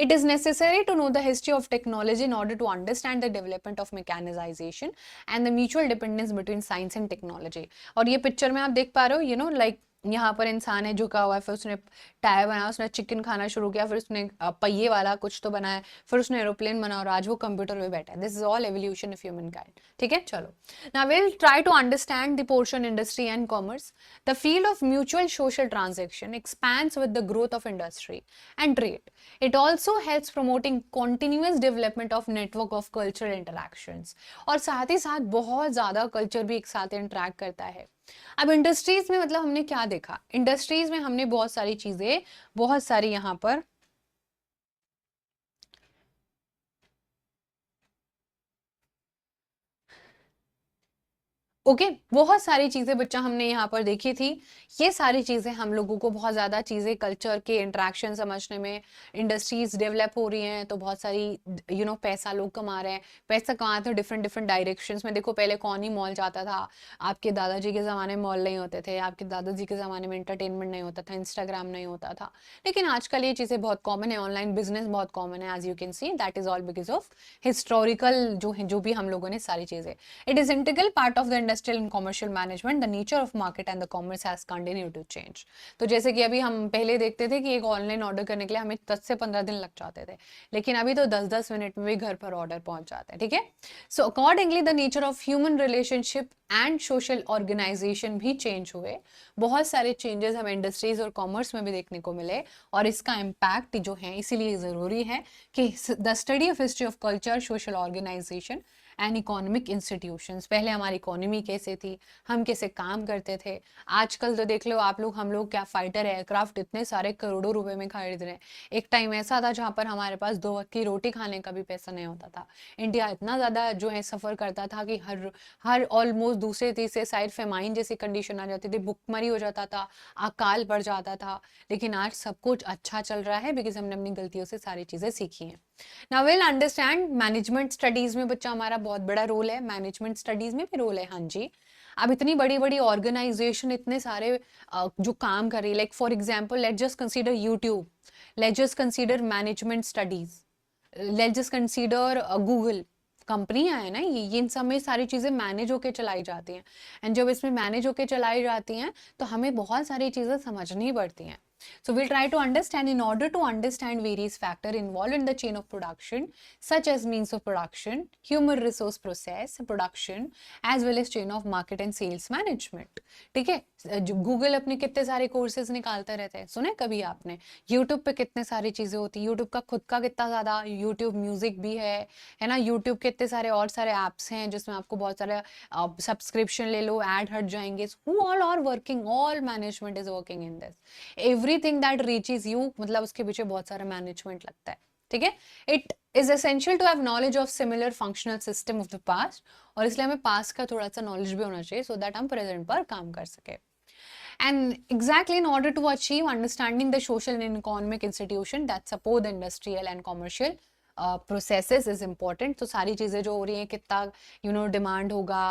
Speaker 1: It is necessary to know the history of technology in order to understand the development of mechanization and the mutual dependence between science and technology. और ये पिक्चर में आप देख पा रहे हो, like यहाँ पर इंसान है झुका हुआ है, फिर उसने टायर बनाया, उसने चिकन खाना शुरू किया, फिर उसने पहिए वाला कुछ तो बनाया, फिर उसने एरोप्लेन बना और आज वो कंप्यूटर पे बैठा है। This is all evolution of humankind. ठीक है, चलो now will try to understand the portion industry and commerce. The field of mutual social transaction expands with the growth of industry and trade. It also helps promoting continuous development of network of cultural interactions. और साथ ही साथ बहुत ज़्यादा culture भी एक साथ interact करता है। अब इंडस्ट्रीज में मतलब हमने क्या देखा, इंडस्ट्रीज में हमने बहुत सारी चीजें, बहुत सारी यहाँ पर ओके बहुत सारी चीजें बच्चा हमने यहाँ पर देखी थी। ये सारी चीजें हम लोगों को बहुत ज्यादा चीजें कल्चर के इंटरेक्शन समझने में, इंडस्ट्रीज डेवलप हो रही हैं तो बहुत सारी पैसा लोग कमा रहे हैं। पैसा कमाते हैं डिफरेंट डिफरेंट डायरेक्शंस में। देखो पहले कौन ही मॉल जाता था, आपके दादाजी के ज़माने में मॉल नहीं होते थे, आपके दादाजी के ज़माने में इंटरटेनमेंट नहीं होता था, इंस्टाग्राम नहीं होता था। लेकिन आजकल ये चीज़ें बहुत कॉमन है, ऑनलाइन बिजनेस बहुत कॉमन है, as you can see that is all because of historical जो भी हम लोगों ने सारी चीज़ें। It is integral part of the industrial and commercial management. The nature of market and the commerce has continued to change. तो जैसे कि अभी हम पहले देखते थे कि एक ऑनलाइन ऑर्डर करने के लिए हमें 10 से 15 दिन लग जाते थे, लेकिन अभी तो 10-10 मिनट में भी घर पर ऑर्डर पहुंच जाता है। ठीक है, so accordingly the nature of human relationship and social organisation भी चेंज हुए। बहुत सारे चेंजेस हमें इंडस्ट्रीज और कॉमर्स में भी देखने को मिले, और इसका इम्पैक्ट जो है इसीलिए ज़रूरी है कि the study of history of culture, social organisation and economic institutions, पहले हमारी इकोनॉमी कैसे थी, हम कैसे काम करते थे। आजकल तो देख लो आप लोग, हम लोग क्या फाइटर एयरक्राफ्ट इतने सारे करोड़ों रुपए में खरीद रहे हैं। एक टाइम ऐसा था जहाँ पर हमारे पास 2 वक्त की रोटी खाने का भी पैसा नहीं होता था। इंडिया इतना ज़्यादा जो है सफ़र करता था कि हर हर ऑलमोस्ट दूसरे तीसरे साइड फेमाइन जैसी कंडीशन आ जाती थी, भुखमरी हो जाता था, अकाल पड़ जाता था। लेकिन आज सब कुछ अच्छा चल रहा है बिकॉज हमने अपनी गलतियों से सारी चीज़ें सीखी हैं। Now will understand management studies में बच्चा हमारा बहुत बड़ा रोल है, मैनेजमेंट स्टडीज में भी रोल है। हाँ जी, अब इतनी बड़ी बड़ी ऑर्गेनाइजेशन इतने सारे जो काम कर रही है, like for example let just consider YouTube, let just consider management studies, let just consider Google. कंपनियां है ना ये इन सब में सारी चीजें मैनेज होके चलाई जाती हैं। एंड जब इसमें मैनेज होके चलाई जाती हैं तो हमें बहुत सारी चीजें समझनी पड़ती हैं। So we'll try to understand, in order to understand various factors involved in the chain of production, such as means of production, human resource process, production, as well as chain of market and sales management. ठीक है, Google अपने कितने सारे courses निकालते रहते हैं, सुने कभी आपने? यूट्यूब पे कितने सारी चीजें होती है, यूट्यूब का खुद का कितना ज्यादा, यूट्यूब म्यूजिक भी है ना, यूट्यूब के इतने सारे और सारे ऐप्स हैं जिसमें आपको बहुत सारे सब्सक्रिप्शन ले लो, ऐड हट जाएंगे। Who all are working, all management is working in this. Everything that reaches you, मतलब उसके पीछे बहुत सारा मैनेजमेंट लगता है। ठीक है, it is essential to have knowledge of similar functional system of the past, और इसलिए हमें पास्ट का थोड़ा सा नॉलेज भी होना चाहिए सो दैट हम प्रेजेंट पर काम कर सके। And exactly in order to achieve understanding the social and economic institution that support the industrial and commercial processes is important. तो सारी चीज़ें जो हो रही हैं, कितना डिमांड होगा,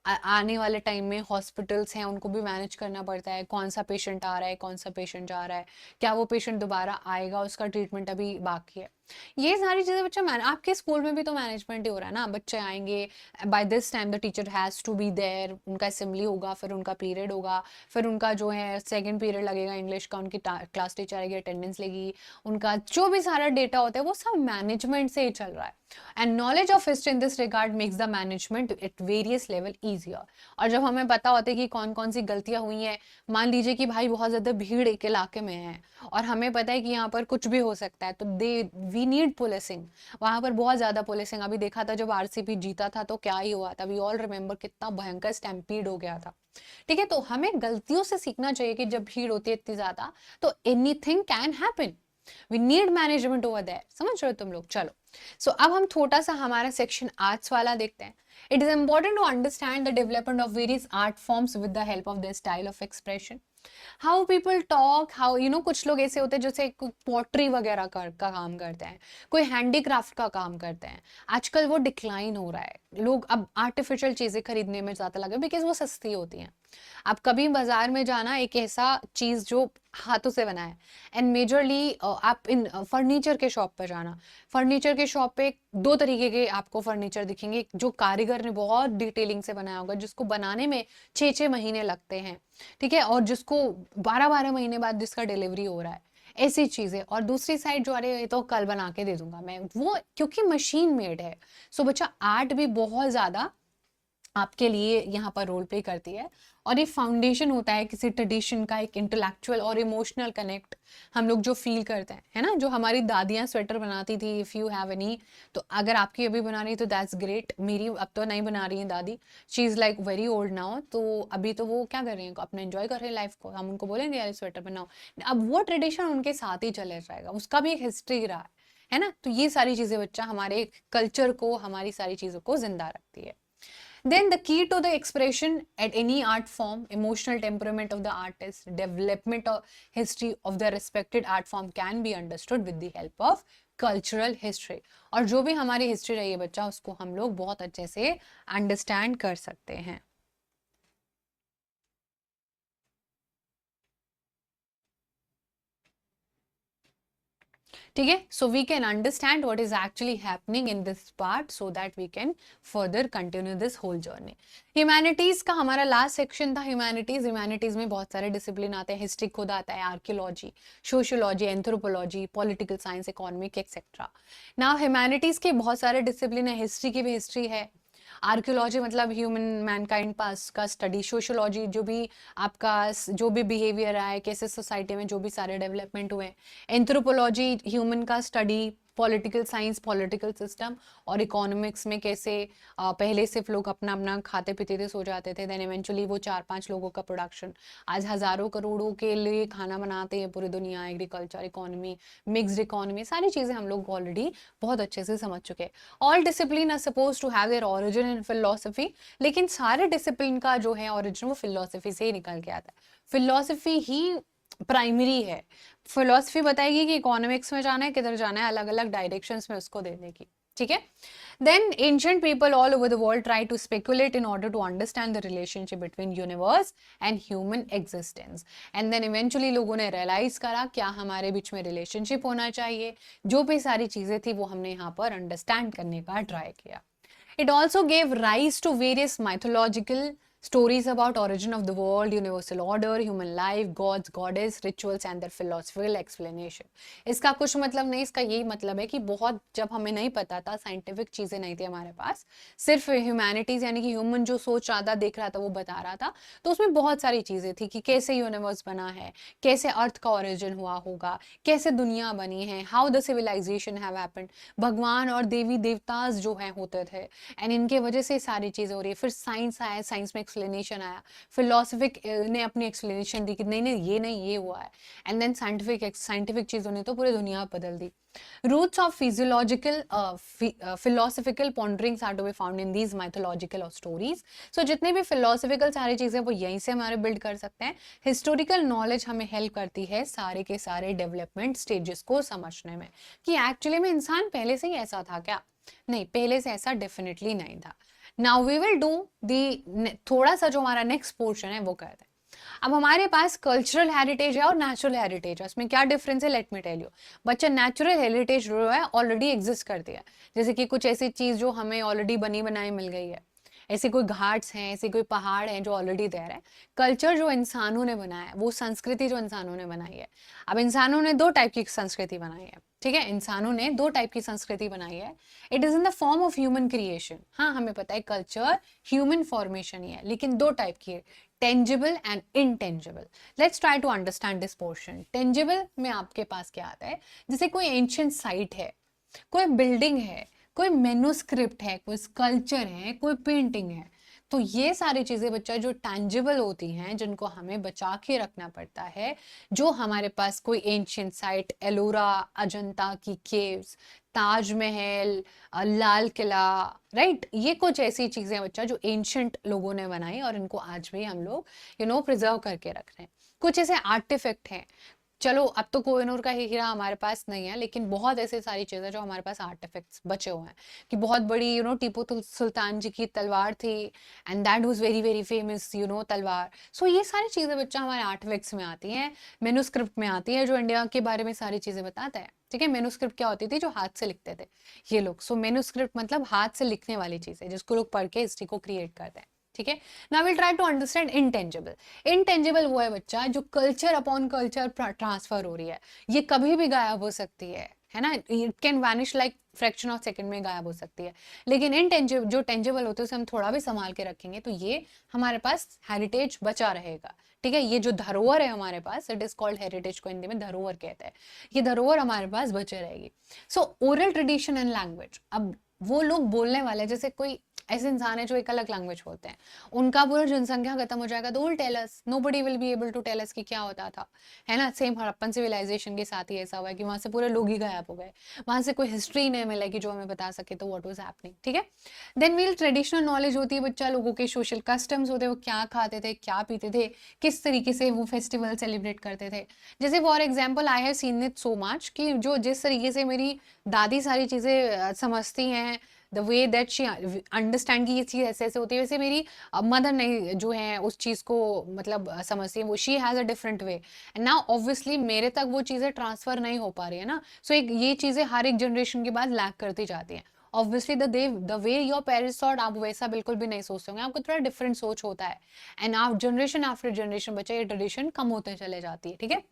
Speaker 1: आने वाले टाइम में हॉस्पिटल्स हैं उनको भी मैनेज करना पड़ता है, कौन सा पेशेंट आ रहा है, कौन सा पेशेंट जा रहा है, क्या वो पेशेंट दोबारा आएगा, उसका ट्रीटमेंट अभी बाकी है। ये सारी चीज़ें बच्चा आपके स्कूल में भी तो मैनेजमेंट ही हो रहा है ना। बच्चे आएंगे, by this time the teacher has to be there, उनका असेंबली होगा, फिर उनका पीरियड होगा, फिर उनका जो है सेकंड पीरियड लगेगा इंग्लिश का, उनकी क्लास टीचर आएगी, अटेंडेंस लेगी, उनका जो भी सारा डेटा होता है वो सब मैनेजमेंट से ही चल रहा है। And knowledge of history in this regard makes the management at various level easier. और जब हमें पता होता है कि कौन कौन सी गलतियां हुई हैं, मान लीजिए कि भाई बहुत ज़्यादा भीड़ एक इलाके में है और हमें पता है कि यहाँ पर कुछ भी हो सकता है, तो वी नीड पुलिसिंग। वहां पर बहुत ज्यादा पुलिसिंग, अभी देखा था जब आरसीबी जीता था तो क्या ही हुआ था, वी ऑल रिमेम्बर, कितना भयंकर स्टैम्पीड हो गया था। ठीक है, तो हमें गलतियों से सीखना चाहिए कि जब भीड़ होती है इतनी ज्यादा तो anything can happen, we need management over there. समझ रहे हो तुम लोग? चलो सो अब हम छोटा सा हमारा सेक्शन आर्ट्स वाला देखते हैं। It is important to understand the development of various art forms with the help of the style of expression, how people talk, how कुछ लोग ऐसे होते हैं जैसे पोट्री वगैरह का काम करते हैं, कोई हैंडीक्राफ्ट का काम करते हैं। आजकल वो डिक्लाइन हो रहा है, लोग अब आर्टिफिशियल चीजें खरीदने में ज्यादा लगे बिकॉज वो सस्ती होती हैं। आप कभी बाजार में जाना, एक ऐसा चीज जो हाथों से बना है, एंड मेजरली आप इन फर्नीचर के शॉप पर जाना, फर्नीचर के शॉप पे दो तरीके के आपको फर्नीचर दिखेंगे, जो कारीगर ने बहुत डिटेलिंग से बनाया होगा, जिसको बनाने में 6-6 महीने लगते हैं, ठीक है, और जिसको 12-12 महीने बाद जिसका डिलीवरी हो रहा है, ऐसी चीजें। और दूसरी साइड जो, अरे ये तो कल बना के दे दूंगा मैं, वो क्योंकि मशीन मेड है। सो बच्चा, आर्ट भी बहुत ज्यादा आपके लिए यहाँ पर रोल प्ले करती है, और ये फाउंडेशन होता है किसी ट्रेडिशन का, एक इंटेलेक्चुअल और इमोशनल कनेक्ट हम लोग जो फील करते हैं, है ना। जो हमारी दादियाँ स्वेटर बनाती थी, इफ़ यू हैव एनी, तो अगर आपकी अभी बना रही है तो दैट्स ग्रेट। मेरी अब तो नहीं बना रही है दादी, she is like very old now, तो अभी तो वो क्या कर रही है, अपना एंजॉय कर रहे हैं लाइफ को, हम उनको बोलेंगे यार स्वेटर बनाओ, अब वो ट्रेडिशन उनके साथ ही चले जाएगा, उसका भी एक हिस्ट्री रहा है ना। तो ये सारी चीज़ें बच्चा हमारे कल्चर को, हमारी सारी चीज़ों को जिंदा रखती है। Then the key to the expression at any art form, emotional temperament of the artist, development or history of the respected art form can be understood with the help of cultural history. और जो भी हमारी history रही है बच्चा, उसको हम लोग बहुत अच्छे से अंडरस्टैंड कर सकते हैं। ठीक है, so we can understand what is actually happening in this part, so that we can further continue this whole journey. Humanities का हमारा लास्ट सेक्शन था, ह्यूमैनिटीज में बहुत सारे डिसिप्लिन आते हैं, हिस्ट्री खुद आता है, archaeology, sociology, anthropology, political science, economic etcetera. Now humanities के बहुत सारे डिसिप्लिन है, हिस्ट्री की भी हिस्ट्री है, आर्कियोलॉजी मतलब ह्यूमन मैनकाइंड पास का स्टडी, सोशियोलॉजी जो भी आपका जो भी बिहेवियर है, कैसे सोसाइटी में जो भी सारे डेवलपमेंट हुए, एंथ्रोपोलॉजी ह्यूमन का study, political science political system, और इकोनॉमिक्स में कैसे पहले सिर्फ लोग अपना अपना खाते पीते थे, सो जाते थे, देन इवेंचुअली वो 4-5 लोगों का प्रोडक्शन आज हजारों करोड़ों के लिए खाना बनाते हैं पूरी दुनिया, एग्रीकल्चर, इकोनॉमी, मिक्स्ड इकोनॉमी, सारी चीजें हम लोग ऑलरेडी बहुत अच्छे से समझ चुके हैं। All discipline are suppose to have their origin in philosophy, लेकिन सारे डिसिप्लिन का जो है ओरिजिन वो फिलोसफी से ही निकल के आता है, फिलोसफी ही प्राइमरी है। फिलोसफी बताएगी कि इकोनॉमिक्स में जाना है, किधर जाना है, अलग अलग डायरेक्शंस में उसको दे देगी, ठीक है। Then ancient people all over the world try to speculate in order to understand the relationship between universe and human existence. And then eventually लोगों ने realize करा क्या हमारे बीच में relationship होना चाहिए, जो भी सारी चीजें थी वो हमने यहाँ पर understand करने का try किया। It also gave rise to various mythological stories about origin of the world, universal order, human life, gods, goddess, rituals and their philosophical explanation. इसका कुछ मतलब नहीं, इसका यही मतलब है कि बहुत जब हमें नहीं पता था, साइंटिफिक चीजें नहीं थी हमारे पास, सिर्फ ह्यूमैनिटीज यानी कि ह्यूमन जो सोच रहा था, देख रहा था, वो बता रहा था, तो उसमें बहुत सारी चीजें थी कि कैसे यूनिवर्स बना है, कैसे अर्थ का ओरिजिन हुआ होगा, कैसे दुनिया बनी है, how the civilisation have happened, भगवान और देवी देवताज जो है होते थे, एंड इनके वजह से सारी चीजें हो रही है। फिर साइंस आया, साइंस में एक्सप्लेनेशन आया, फिलोसफिक ने अपनी एक्सप्लेनेशन दी कि नहीं नहीं ये हुआ है, एंड देन साइंटिफिक चीजों ने तो पूरी दुनिया बदल दी। Roots of physiological, philosophical ponderings are to be found in these mythological stories. So जितने भी philosophical सारी चीजें वो यहीं से हमारे build कर सकते हैं। Historical knowledge हमें help करती है सारे के सारे development stages को समझने में, कि actually में इंसान पहले से ही ऐसा था क्या? नहीं, पहले से ऐसा डेफिनेटली नहीं था। Now we will do the थोड़ा सा जो हमारा नेक्स्ट पोर्शन है वो करते हैं। अब हमारे पास कल्चरल हेरिटेज है और नेचुरल हेरिटेज है, उसमें क्या डिफरेंस है, लेट मी टेल यू। बच्चा, नेचुरल हेरिटेज जो है ऑलरेडी एग्जिस्ट करती है, जैसे कि कुछ ऐसी चीज जो हमें ऑलरेडी बनी बनाई मिल गई है, ऐसे कोई घाट्स हैं, ऐसे कोई पहाड़ हैं जो ऑलरेडी देयर है। कल्चर जो इंसानों ने बनाया है, वो संस्कृति जो इंसानों ने बनाई है। अब इंसानों ने दो टाइप की संस्कृति बनाई है, ठीक है, इंसानों ने दो टाइप की संस्कृति बनाई है। It is in the form of human creation. हाँ, हमें पता है कल्चर ह्यूमन फॉर्मेशन ही है, लेकिन दो टाइप की है, tangible and intangible. Let's try to understand this portion. Tangible में आपके पास क्या आता है, जैसे कोई एंशियंट साइट है, कोई बिल्डिंग है, कोई मेनूस्क्रिप्ट है, कोई स्कल्पचर है, कोई पेंटिंग है, तो ये सारी चीजें बच्चा जो टैंजिबल होती हैं, जिनको हमें बचा के रखना पड़ता है, जो हमारे पास कोई एंशियंट साइट, एलोरा, अजंता की केव्स, ताजमहल, लाल किला, राइट, ये कुछ ऐसी चीजें बच्चा जो एंशियंट लोगों ने बनाई और इनको आज भी हम लोग प्रिजर्व करके रख रहे हैं। कुछ ऐसे आर्टिफैक्ट हैं, चलो अब तो कोहिनूर का हीरा हमारे पास नहीं है, लेकिन बहुत ऐसे सारी चीजें जो हमारे पास आर्टिफैक्ट्स बचे हुए हैं कि बहुत बड़ी टीपू सुल्तान जी की तलवार थी, and that was very very famous तलवार। सो ये सारी चीजें बच्चा हमारे आर्टिफैक्ट्स में आती हैं, मेनूस्क्रिप्ट में आती है, जो इंडिया के बारे में सारी चीजें बताता है। ठीक है, मेनूस्क्रिप्ट क्या होती थी? जो हाथ से लिखते थे ये लोग। सो मेनूस्क्रिप्ट मतलब हाथ से लिखने वाली चीज है जिसको लोग पढ़ के हिस्ट्री को क्रिएट करते हैं। ठीक है, now will try to understand intangible. Intangible वो है बच्चा जो कल्चर अपॉन कल्चर ट्रांसफर हो रही है, ये कभी भी गायब हो सकती है ना, it can vanish like fraction of second में गायब हो सकती है। लेकिन इनटेंजिबल जो टेंजिबल होते हैं उसे हम थोड़ा भी संभाल के रखेंगे तो ये हमारे पास हेरिटेज बचा रहेगा। ठीक है, ये जो धरोहर है हमारे पास, इट इज कॉल्ड हेरिटेज, को हिंदी में धरोहर कहते हैं, ये धरोहर हमारे पास बचे रहेगी। सो ओरल ट्रेडिशन एंड लैंग्वेज, अब वो लोग बोलने वाले, जैसे कोई ऐसे इंसान है जो एक अलग लैंग्वेज बोलते हैं, उनका पूरा जनसंख्या खत्म हो जाएगा तो will tell us, nobody will be able to tell us कि क्या होता था, है ना। सेम हड़प्पन सिविलाइजेशन के साथ ही ऐसा हुआ है कि वहां से पूरे लोग ही गायब हो गए, वहां से कोई हिस्ट्री नहीं मिलेगी जो हमें बता सके तो व्हाट वाज हैपनिंग। ठीक है, देन वील ट्रेडिशनल नॉलेज होती है बच्चा, लोगों के सोशल कस्टम्स होते हैं, वो क्या खाते थे, क्या पीते थे, किस तरीके से वो फेस्टिवल सेलिब्रेट करते थे। जैसे for example I have seen it so much कि जो जिस तरीके से मेरी दादी सारी चीजें समझती हैं, the way that she understand की ये चीज़ ऐसे ऐसे होती है, वैसे मेरी मदर नहीं जो है उस चीज़ को मतलब समझती है, वो she has a different way, and now obviously मेरे तक वो चीज़ें ट्रांसफर नहीं हो पा रही है ना। सो एक ये चीज़ें हर एक जनरेशन के बाद लैक करती जाती हैं। Obviously the way your parents thought, आप वैसा बिल्कुल भी नहीं सोचते होंगे, आपको थोड़ा डिफरेंट सोच होता है, एंड आप जनरेशन आफ्टर जनरेशन बच्चा ये ट्रेडिशन कम होते चले जाती है। ठीक है,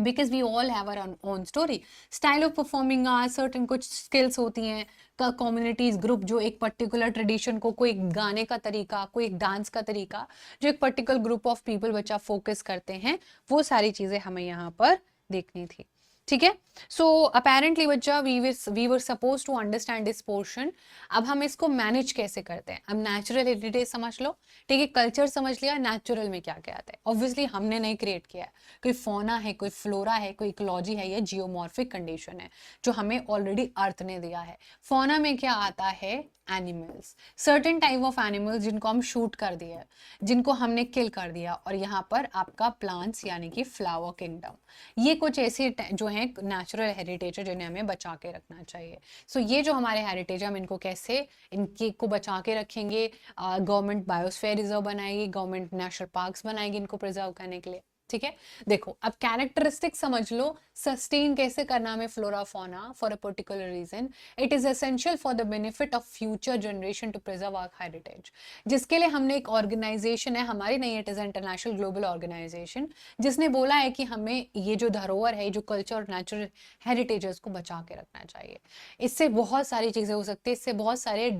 Speaker 1: because we all have our own story, style of performing are certain, कुछ स्किल्स होती हैं का कम्युनिटीज ग्रुप जो एक पर्टिकुलर ट्रेडिशन को, कोई गाने का तरीका, कोई एक डांस का तरीका, जो एक पर्टिकुलर ग्रुप ऑफ पीपल बच्चा फोकस करते हैं, वो सारी चीजें हमें यहाँ पर देखनी थी। ठीक है, सो अपेरेंटली बच्चा we were suppose to understand this portion. अब हम इसको मैनेज कैसे करते हैं? अब नेचुरल हेरिटेज समझ लो, ठीक है, कल्चर समझ लिया, नेचुरल में क्या क्या आता है? ऑब्वियसली हमने नहीं क्रिएट किया है, कोई फौना है, कोई फ्लोरा है, कोई इकोलॉजी है, या जियोमॉर्फिक कंडीशन है जो हमें ऑलरेडी अर्थ ने दिया है। फौना में क्या आता है? Animals, certain type of animals जिनको हम शूट कर दिया, जिनको हमने किल कर दिया, और यहाँ पर आपका प्लांट्स यानी कि फ्लावर किंगडम, ये कुछ ऐसे जो हैं नेचुरल हेरिटेज है जिन्हें हमें बचा के रखना चाहिए। सो ये जो हमारे हेरिटेज है हम इनको कैसे इनके को बचा के रखेंगे? गवर्नमेंट बायोस्फीयर रिजर्व बनाएगी, गवर्नमेंट नेशनल पार्क्स बनाएगी इनको प्रिजर्व करने के लिए। ठीक है, देखो अब कैरेक्टरिस्टिक समझ लो, सस्टेन कैसे करना हमें flora fauna for a particular region, it is essential for the benefit of future generation to preserve our heritage, जिसके लिए हमने एक ऑर्गेनाइजेशन है, हमारी नहीं, it is international global organisation, जिसने बोला है कि हमें ये जो धरोहर है, जो कल्चर और नेचुरल हेरिटेजेस को बचा के रखना चाहिए। इससे बहुत सारी चीजें हो सकती है, इससे बहुत सारे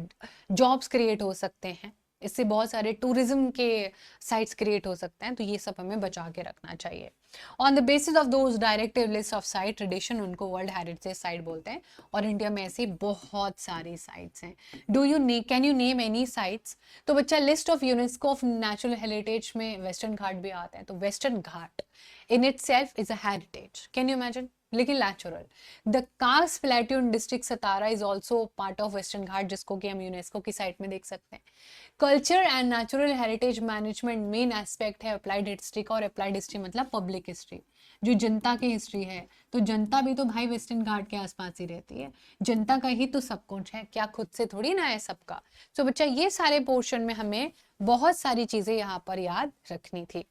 Speaker 1: जॉब्स क्रिएट हो सकते हैं, इससे बहुत सारे टूरिज्म के साइट्स क्रिएट हो सकते हैं, तो ये सब हमें बचा के रखना चाहिए। On the basis of those directive list of site tradition, उनको वर्ल्ड हेरिटेज साइट बोलते हैं, और इंडिया में ऐसी बहुत सारी साइट्स हैं। Can you name any sites? तो बच्चा list of UNESCO of natural heritage में वेस्टर्न घाट भी आता है, तो western Ghat in itself is a heritage, can you imagine, लेकिन natural. The Kaas plateau district Satara is also part of western Ghat, जिसको कि हम यूनेस्को की साइट में देख सकते हैं। Culture and natural heritage management main aspect है अप्लाइड हिस्ट्री का, और अप्लाइड हिस्ट्री मतलब पब्लिक हिस्ट्री, जो जनता की हिस्ट्री है। तो जनता भी तो भाई वेस्टर्न घाट के आसपास ही रहती है, जनता का ही तो सब कुछ है, क्या खुद से थोड़ी ना है सबका। तो बच्चा ये सारे पोर्शन में हमें बहुत सारी चीजें यहाँ पर याद रखनी थी।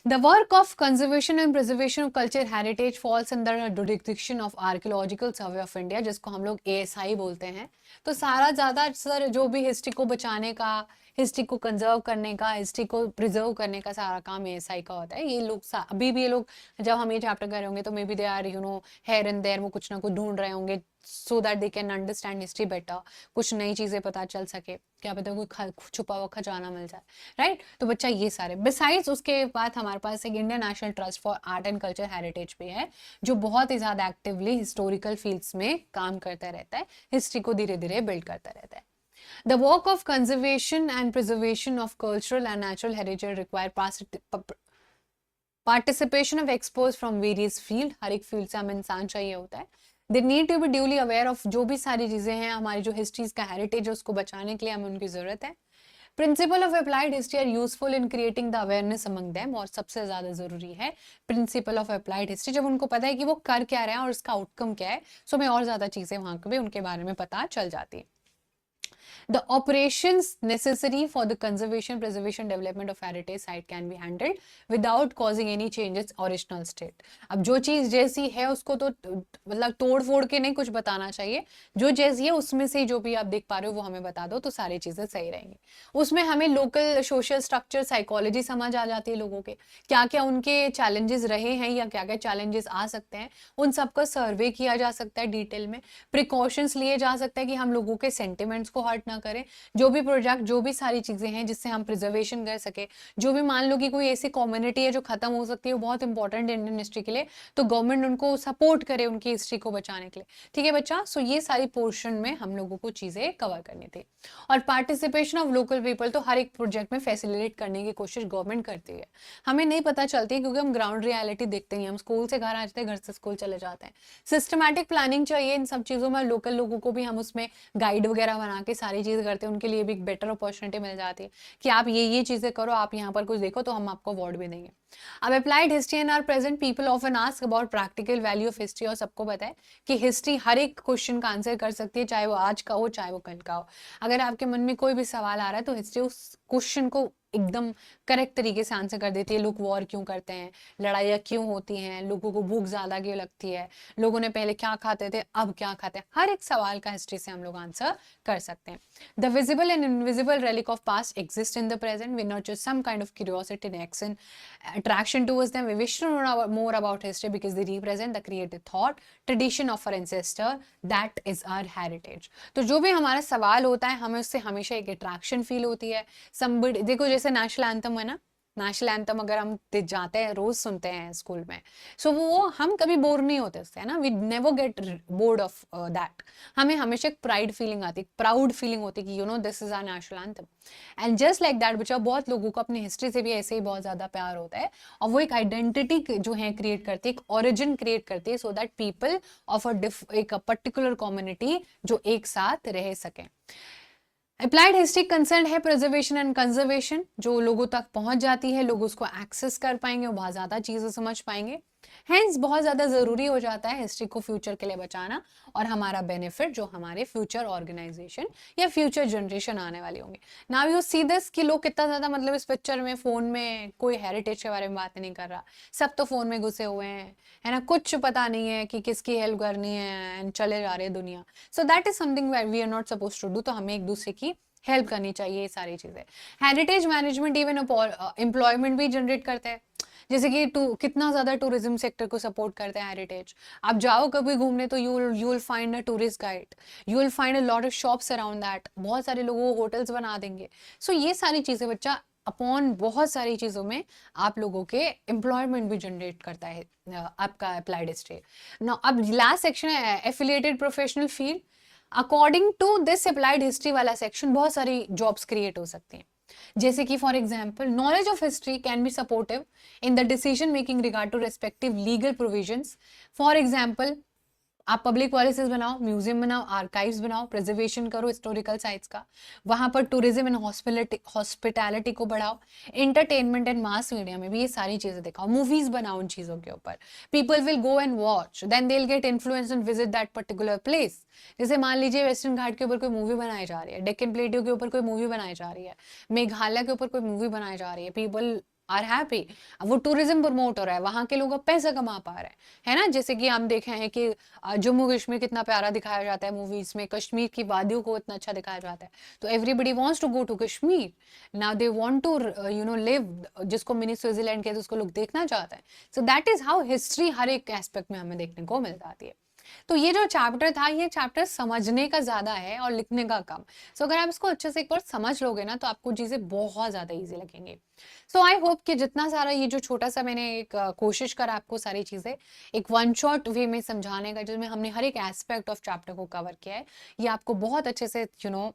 Speaker 1: The work of conservation and preservation of culture heritage falls under the jurisdiction of Archaeological Survey of India, जिसको हम लोग ASI बोलते हैं। तो सारा ज़्यादा सर जो भी हिस्ट्री को बचाने का, हिस्ट्री को कंजर्व करने का, हिस्ट्री को प्रिजर्व करने का सारा काम ASI का होता है। ये लोग अभी भी ये लोग जब हम ये चैप्टर कर रहे होंगे तो maybe they are here and there, वो कुछ ना कुछ ढूंढ रहे होंगे so that they can understand history better, कुछ नई चीज़ें पता चल सके, क्या पता कोई छुपा हुआ खजाना मिल जाए, राइट। तो बच्चा ये सारे बिसाइड्स उसके बाद हमारे पास एक Indian national trust for art and culture heritage भी है, जो बहुत ही ज़्यादा एक्टिवली हिस्टोरिकल फील्ड्स में काम करता रहता है, हिस्ट्री को धीरे धीरे बिल्ड करता रहता है। The work of conservation and preservation of cultural and natural heritage require participation of experts from various field, हर एक फील्ड से हमें इंसान चाहिए होता है। They need to be duly aware of जो भी सारी चीजें हैं हमारी जो हिस्ट्रीज का हेरिटेज है उसको बचाने के लिए हमें उनकी जरूरत है। Principle of applied history are useful in creating the awareness among them, और सबसे ज्यादा जरूरी है प्रिंसिपल ऑफ अप्लाइड हिस्ट्री, जब उनको पता है कि वो कर क्या रहे हैं और उसका आउटकम क्या है, सो हमें और ज्यादा चीजें वहां पे उनके बारे में पता चल जाती है। The operations necessary for the conservation, preservation, development of heritage site can be handled without causing any changes original state. अब जो चीज जैसी है उसको तो मतलब तोड़ फोड़ के नहीं कुछ बताना चाहिए, जो जैसी है उसमें से जो भी आप देख पा रहे हो वो हमें बता दो तो सारी चीजें सही रहेंगी। उसमें हमें लोकल सोशल स्ट्रक्चर, साइकोलॉजी समझ आ जाती है, लोगों के क्या क्या उनके चैलेंजेस रहे हैं या क्या क्या चैलेंजेस आ सकते हैं, उन सबका सर्वे किया जा सकता है डिटेल में, प्रिकॉशंस लिए जा सकता है कि हम लोगों के सेंटिमेंट्स को हर्ट ना करें, जो भी प्रोजेक्ट, जो भी सारी चीजें हैं जिससे हम प्रिजर्वेशन कर सके, जो भी मान लो कि कोई ऐसी कम्युनिटी है जो खत्म हो सकती है, वो बहुत इंपॉर्टेंट है इंडियन हिस्ट्री के लिए, तो गवर्नमेंट उनको सपोर्ट करे उनकी हिस्ट्री को बचाने के लिए। ठीक है बच्चा, सो ये सारी पोर्शन में हम लोगों को चीजें कवर करनी थी। और पार्टिसिपेशन ऑफ लोकल पीपल, तो हर एक प्रोजेक्ट में फैसिलिटेट करने की कोशिश गवर्नमेंट करती है, हमें नहीं पता चलती क्योंकि हम ग्राउंड रियलिटी देखते हैं, हम स्कूल से घर आते हैं, घर से स्कूल चले जाते हैं। सिस्टमैटिक प्लानिंग चाहिए इन सब चीजों में, लोकल लोगों को भी हम उसमें गाइड वगैरह बना के सारी चीजें करते हैं, उनके लिए भी एक बेटर अपॉर्चुनिटी मिल जाती है कि आप ये चीजें करो, आप यहाँ पर कुछ देखो तो हम आपको अवार्ड भी देंगे। अब applied history in are present people often ask about practical value of history, और सबको पता है कि हिस्ट्री हर एक क्वेश्चन का आंसर कर सकती है, चाहे वो आज का हो चाहे वो कल का हो। अगर आपके मन में कोई भी सवाल आ रहा है तो हिस्ट्री उस क्वेश्चन को एकदम करेक्ट तरीके से आंसर कर देती है। लोग वॉर क्यों करते हैं, लड़ाइयाँ क्यों होती हैं, लोगों को भूख ज्यादा क्यों लगती है, लोगों ने पहले क्या खाते थे अब क्या खाते हैं, हर एक सवाल का हिस्ट्री से हम लोग आंसर कर सकते हैं। The visible and invisible relic of past exist in the present. We nurture some kind of curiosity and action, attraction towards them. We wish to know more about history because they represent the creative thought, tradition of our ancestor. That is our heritage. तो जो भी हमारा सवाल होता है हमें उससे हमेशा एक अट्रैक्शन फील होती है। somebody देखो जैसे नेशनल एंथम है ना, नेशनल एंथम अगर हम जाते हैं, रोज सुनते हैं स्कूल में, सो वो हम कभी बोर नहीं होते उससे, है ना, we never get bored of that. हमें हमेशा एक प्राइड फीलिंग आती है, प्राउड फीलिंग होती है कि you know this is our national anthem. And just like that बच्चा, बहुत लोगों को अपनी हिस्ट्री से भी ऐसे ही बहुत ज्यादा प्यार होता है, और वो एक आइडेंटिटी जो है क्रिएट करती है, एक ओरिजिन क्रिएट करती है, सो दैट पीपल ऑफ एक पर्टिकुलर कम्युनिटी जो एक साथ रह सकें। अप्लाइड हिस्ट्री कंसर्न है प्रिजर्वेशन एंड कंजर्वेशन, जो लोगों तक पहुंच जाती है, लोग उसको एक्सेस कर पाएंगे, वो बहुत ज्यादा चीजें समझ पाएंगे। हेंस बहुत ज्यादा जरूरी हो जाता है हिस्ट्री को फ्यूचर के लिए बचाना, और हमारा बेनिफिट जो हमारे फ्यूचर ऑर्गेनाइजेशन या फ्यूचर जनरेशन आने वाली होंगे। नाउ यू सी दिस कि लोग कितना ज्यादा मतलब इस पिक्चर में फोन में कोई हेरिटेज के बारे में बात नहीं कर रहा, सब तो फोन में घुसे हुए हैं, है ना, कुछ पता नहीं है कि किसकी हेल्प करनी है, एंड चले जा रही है दुनिया। So that is something we are not suppose to do, तो हमें एक दूसरे की हेल्प करनी चाहिए, ये सारी चीजें। हेरिटेज मैनेजमेंट इवन एम्प्लॉयमेंट भी जनरेट करते हैं, जैसे कि कितना ज्यादा टूरिज्म सेक्टर को सपोर्ट करते हैं हेरिटेज। आप जाओ कभी घूमने तो you will find a tourist guide, you will find a lot of shops around that, बहुत सारे लोगों को होटल्स बना देंगे। सो ये सारी चीजें बच्चा अपॉन बहुत सारी चीजों में आप लोगों के एम्प्लॉयमेंट भी जनरेट करता है आपका अप्लाइड हिस्ट्री। नाउ अब लास्ट सेक्शन है affiliated professional field. According to this applied history वाला सेक्शन बहुत सारी जॉब्स क्रिएट हो सकती हैं, जैसे कि for example knowledge of history can be supportive in the decision making regard to respective legal provisions. For example आप पब्लिक पॉलिसीज बनाओ, म्यूजियम बनाओ, आर्काइव्स बनाओ, प्रिजर्वेशन करो हिस्टोरिकल साइट्स का, वहां पर टूरिज्म एंड हॉस्पिटैलिटी को बढ़ाओ, एंटरटेनमेंट एंड मास मीडिया में भी ये सारी चीजें दिखाओ, मूवीज बनाओ उन चीजों के ऊपर, people will go and watch, then they will get influence and visit that particular place. जैसे मान लीजिए वेस्टर्न घाट के ऊपर कोई मूवी बनाई जा रही है, डेक्कन प्लेटियो के ऊपर कोई मूवी बनाई जा रही है, मेघालय के ऊपर कोई मूवी बनाई जा रही है, पीपल आर हैप्पी, वो टूरिज्म प्रमोट हो रहा है, वहां के लोग अब पैसा कमा पा रहे हैं, है ना। जैसे कि हम देखे हैं कि जम्मू कश्मीर कितना प्यारा दिखाया जाता है मूवीज में, कश्मीर की वादियों को इतना अच्छा दिखाया जाता है, तो everybody wants to go to Kashmir, now they want to you know live, जिसको मिनी स्विट्जरलैंड कहते हैं उसको लोग देखना चाहते हैं। So that is how history हर एक एस्पेक्ट में हमें देखने को मिल जाती है। तो ये जो चैप्टर था, ये चैप्टर समझने का ज्यादा है और लिखने का कम। सो अगर आप इसको अच्छे से एक बार समझ लोगे ना तो आपको चीजें बहुत ज्यादा इजी लगेंगी। सो आई होप कि जितना सारा ये जो छोटा सा मैंने एक कोशिश करा आपको सारी चीजें एक वन शॉट वे में समझाने का, जिसमें हमने हर एक एस्पेक्ट ऑफ चैप्टर को कवर किया है, ये आपको बहुत अच्छे से यू नो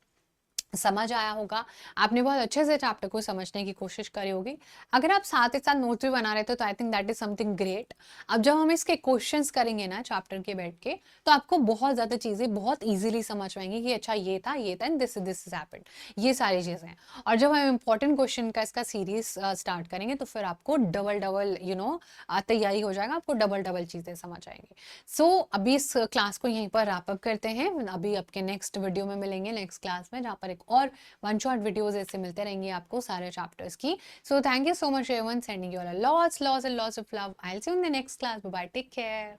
Speaker 1: समझ आया होगा, आपने बहुत अच्छे से चैप्टर को समझने की कोशिश करी होगी। अगर आप साथ ही साथ नोट्स भी बना रहे थे तो I think that is something great. अब जब हम इसके क्वेश्चंस करेंगे ना चैप्टर के बैठ के, तो आपको बहुत ज़्यादा चीज़ें बहुत ईज़िली समझ आएँगी कि अच्छा ये था एंड दिस इज़ हैपेंड, ये सारी चीज़ें। और जब हम इम्पोर्टेंट क्वेश्चन का इसका सीरीज़ स्टार्ट करेंगे तो फिर आपको डबल-डबल तैयारी हो जाएगा, आपको डबल-डबल चीज़ें समझ आएँगी। सो अभी इस क्लास को यहीं पर रैप अप करते हैं। अभी आपके नेक्स्ट वीडियो में मिलेंगे नेक्स्ट क्लास में, जहाँ पर एक और वन शॉट वीडियोस ऐसे मिलते रहेंगे आपको सारे चैप्टर्स की। So thank you so much everyone, sending you all lots and lots of love. I will see you in the next class. Bye bye, take care.